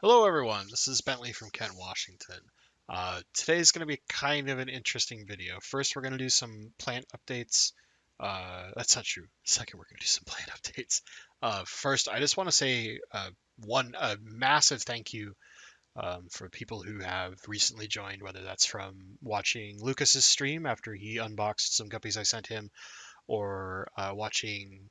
Hello, everyone. This is Bentley from Kent, Washington. Today's going to be kind of an interesting video. First, we're going to do some plant updates. That's not true. Second, we're going to do some plant updates. First, I just want to say a massive thank you for people who have recently joined, whether that's from watching Lucas's stream after he unboxed some guppies I sent him, or watching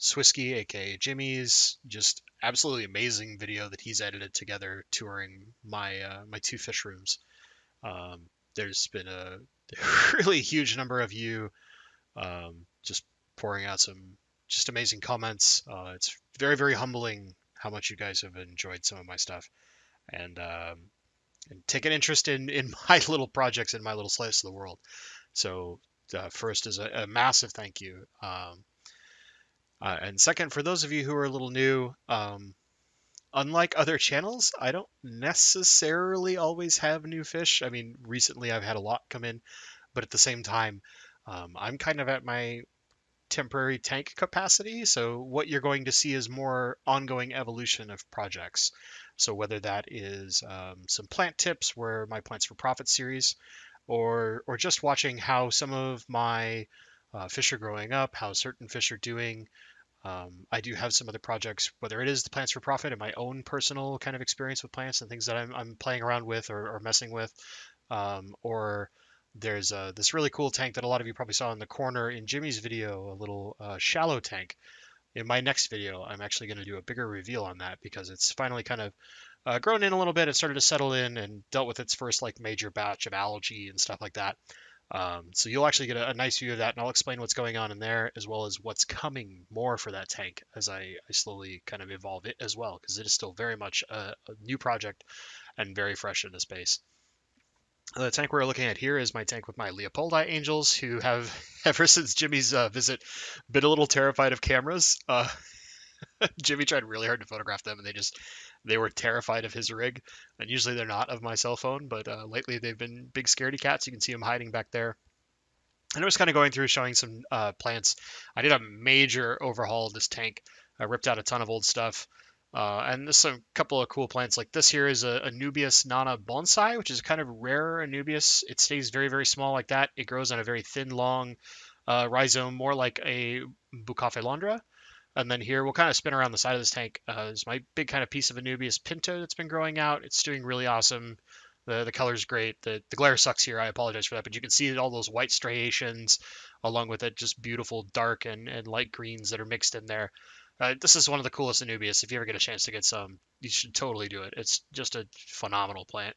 Swhiskey, aka Jimmy's, just absolutely amazing video that he's edited together touring my two fish rooms. There's been a really huge number of you just pouring out some just amazing comments. It's very humbling how much you guys have enjoyed some of my stuff and take an interest in my little projects in my little slice of the world. So first is a massive thank you. And second, for those of you who are a little new, unlike other channels, I don't necessarily always have new fish. I mean, recently I've had a lot come in, but at the same time, I'm kind of at my temporary tank capacity. So what you're going to see is more ongoing evolution of projects. So whether that is some plant tips, where my Plants for Profit series, or just watching how some of my fish are growing up, how certain fish are doing. I do have some other projects, whether it is the Plants for Profit and my own personal kind of experience with plants and things that I'm playing around with or messing with, or there's this really cool tank that a lot of you probably saw in the corner in Jimmy's video, a little shallow tank. In my next video, I'm actually going to do a bigger reveal on that because it's finally kind of grown in a little bit and started to settle in and dealt with its first like major batch of algae and stuff like that. So you'll actually get a nice view of that, and I'll explain what's going on in there as well as what's coming more for that tank as I slowly kind of evolve it as well, because it is still very much a new project and very fresh in the space. The tank we're looking at here is my tank with my Leopoldi angels, who have, ever since Jimmy's visit, been a little terrified of cameras. Jimmy tried really hard to photograph them, and they were terrified of his rig. And usually they're not of my cell phone, but lately they've been big scaredy cats. You can see them hiding back there. And I was kind of going through showing some plants. I did a major overhaul of this tank. I ripped out a ton of old stuff. And there's some couple of cool plants. Like this here is a Anubias nana bonsai, which is a kind of rare Anubias. It stays very small like that. It grows on a very thin, long rhizome, more like a Bucephalandra. And then here we'll kind of spin around the side of this tank. Is my big kind of piece of Anubias pinto that's been growing out. It's doing really awesome. The color's great. The glare sucks here. I apologize for that, but you can see all those white striations along with it, just beautiful dark and light greens that are mixed in there. This is one of the coolest Anubias. If you ever get a chance to get some, you should totally do it. It's just a phenomenal plant.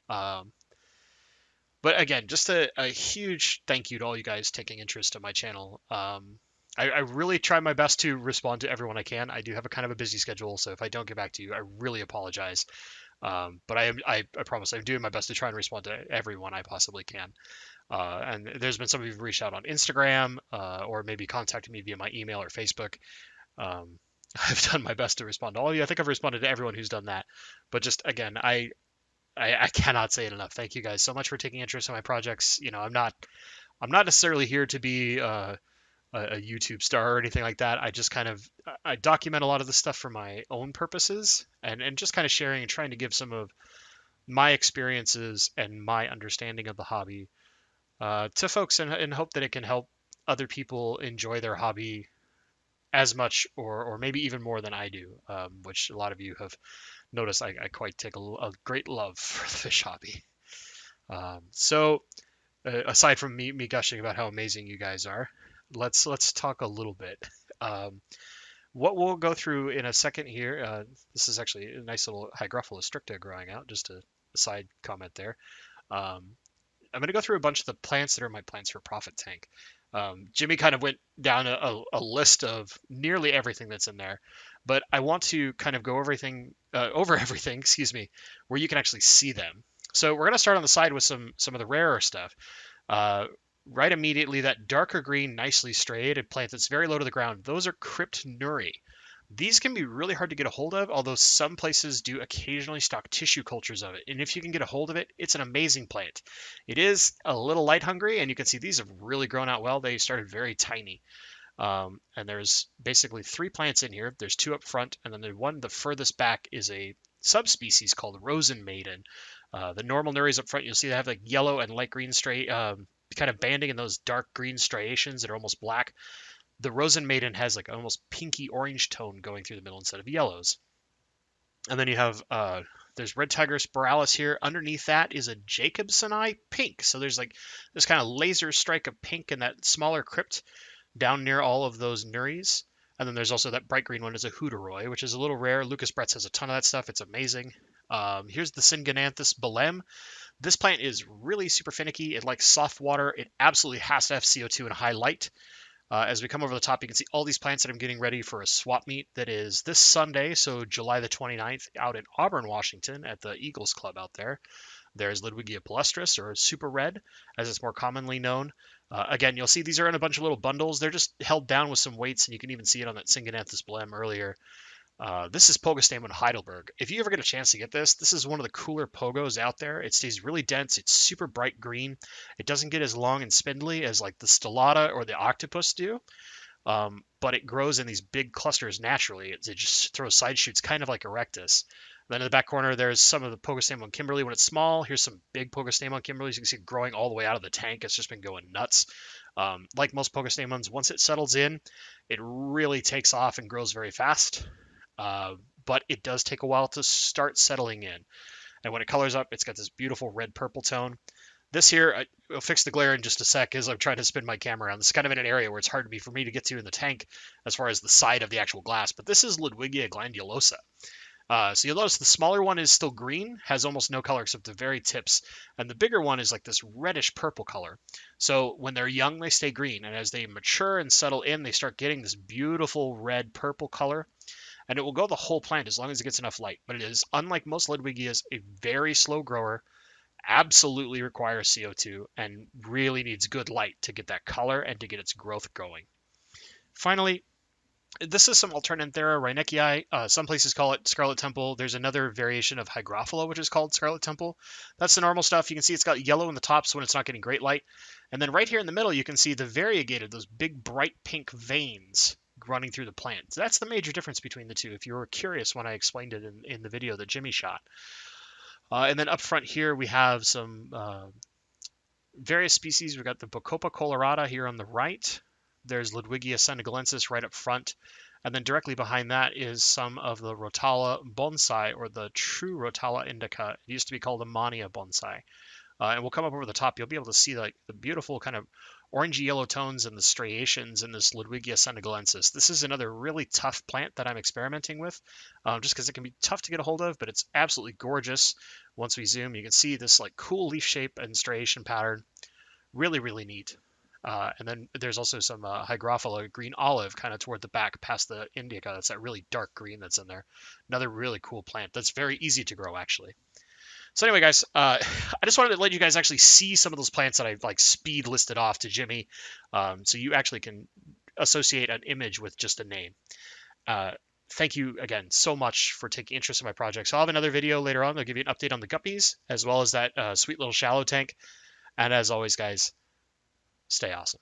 Um, but again, just a huge thank you to all you guys taking interest in my channel. I really try my best to respond to everyone I can. I do have a kind of a busy schedule, so if I don't get back to you, I really apologize. But I promise I'm doing my best to try and respond to everyone I possibly can. And there's been some of you who've reached out on Instagram or maybe contacted me via my email or Facebook. Um, I've done my best to respond to all of you. I think I've responded to everyone who's done that. But just again, I cannot say it enough. Thank you guys so much for taking interest in my projects. You know, I'm not necessarily here to be a YouTube star or anything like that. I just kind of I document a lot of the stuff for my own purposes and just kind of sharing and trying to give some of my experiences and my understanding of the hobby to folks and hope that it can help other people enjoy their hobby as much or maybe even more than I do, which a lot of you have noticed I quite take a great love for the fish hobby. So aside from me gushing about how amazing you guys are, let's talk a little bit. Um, what we'll go through in a second here. This is actually a nice little Hygrophila stricta growing out. Just a side comment there. Um, I'm going to go through a bunch of the plants that are my Plants for Profit tank. Jimmy kind of went down a list of nearly everything that's in there, but I want to kind of go over everything, excuse me, where you can actually see them. So we're going to start on the side with some of the rarer stuff. Right immediately, that darker green, nicely striated plant that's very low to the ground, those are Cryptnuri. These can be really hard to get a hold of, although some places do occasionally stock tissue cultures of it. And if you can get a hold of it, it's an amazing plant. It is a little light hungry, and you can see these have really grown out well. They started very tiny. And there's basically 3 plants in here. There's 2 up front, and then the one the furthest back is a subspecies called Rosen Maiden. The normal Nuris up front, you'll see they have like yellow and light green kind of banding in those dark green striations that are almost black. The Rosen Maiden has like almost pinky orange tone going through the middle instead of yellows. And then you have there's Red Tiger Spiralis here. Underneath that is a Jacobsoni pink. So there's like this kind of laser strike of pink in that smaller crypt down near all of those Nuris. And then there's also that bright green one is a Hooteroy, which is a little rare. Lucas Bretz has a ton of that stuff. It's amazing. Here's the Syngonanthus Belem. This plant is really super finicky. It likes soft water. It absolutely has to have CO2 and high light. As we come over the top, you can see all these plants that I'm getting ready for a swap meet that is this Sunday, so July the 29th, out in Auburn, Washington, at the Eagles Club out there. There's Ludwigia palustris, or Super Red, as it's more commonly known. Again, you'll see these are in a bunch of little bundles. They're just held down with some weights, and you can even see it on that Syngonanthus Belem earlier. This is Pogostemon Heidelberg. If you ever get a chance to get this is one of the cooler pogos out there. It stays really dense. It's super bright green. It doesn't get as long and spindly as like the Stellata or the Octopus do, but it grows in these big clusters naturally. It just throws side shoots kind of like Erectus. Then in the back corner, there's some of the Pogostemon Kimberly when it's small. Here's some big Pogostemon Kimberlys. You can see it growing all the way out of the tank. It's just been going nuts. Like most Pogostemons, once it settles in, it really takes off and grows very fast. But it does take a while to start settling in. And when it colors up, it's got this beautiful red-purple tone. This here, I'll fix the glare in just a sec as I'm trying to spin my camera around. This is kind of in an area where it's hard for me to get to in the tank as far as the side of the actual glass. But this is Ludwigia glandulosa. So you'll notice the smaller one is still green, has almost no color except the very tips. And the bigger one is like this reddish purple color. So when they're young, they stay green. And as they mature and settle in, they start getting this beautiful red-purple color. And it will go the whole plant as long as it gets enough light. But it is, unlike most Ludwigias, a very slow grower, absolutely requires CO2, and really needs good light to get that color and to get its growth going. Finally, this is some Alternanthera reinekii. Some places call it Scarlet Temple. There's another variation of Hygrophila, which is called Scarlet Temple. That's the normal stuff. You can see it's got yellow in the tops when it's not getting great light. And then right here in the middle, you can see the variegated, those big bright pink veins running through the plant. So that's the major difference between the two, if you were curious when I explained it in the video that Jimmy shot. And then up front here, we have some various species. We've got the Bacopa colorata here on the right. There's Ludwigia senegalensis right up front. And then directly behind that is some of the Rotala bonsai, or the true Rotala indica. It used to be called Ammonia bonsai. And we'll come up over the top. You'll be able to see like the beautiful kind of orangey yellow tones and the striations in this Ludwigia senegalensis. This is another really tough plant that I'm experimenting with, just because it can be tough to get a hold of, but it's absolutely gorgeous. Once we zoom, you can see this like cool leaf shape and striation pattern. Really, really neat. And then there's also some Hygrophila green olive kind of toward the back past the indica. That's that really dark green that's in there. Another really cool plant that's very easy to grow, actually. So anyway, guys, I just wanted to let you guys actually see some of those plants that I've like speed listed off to Jimmy, so you actually can associate an image with just a name. Thank you again so much for taking interest in my project. So I'll have another video later on. I'll give you an update on the guppies, as well as that sweet little shallow tank. And as always, guys, stay awesome.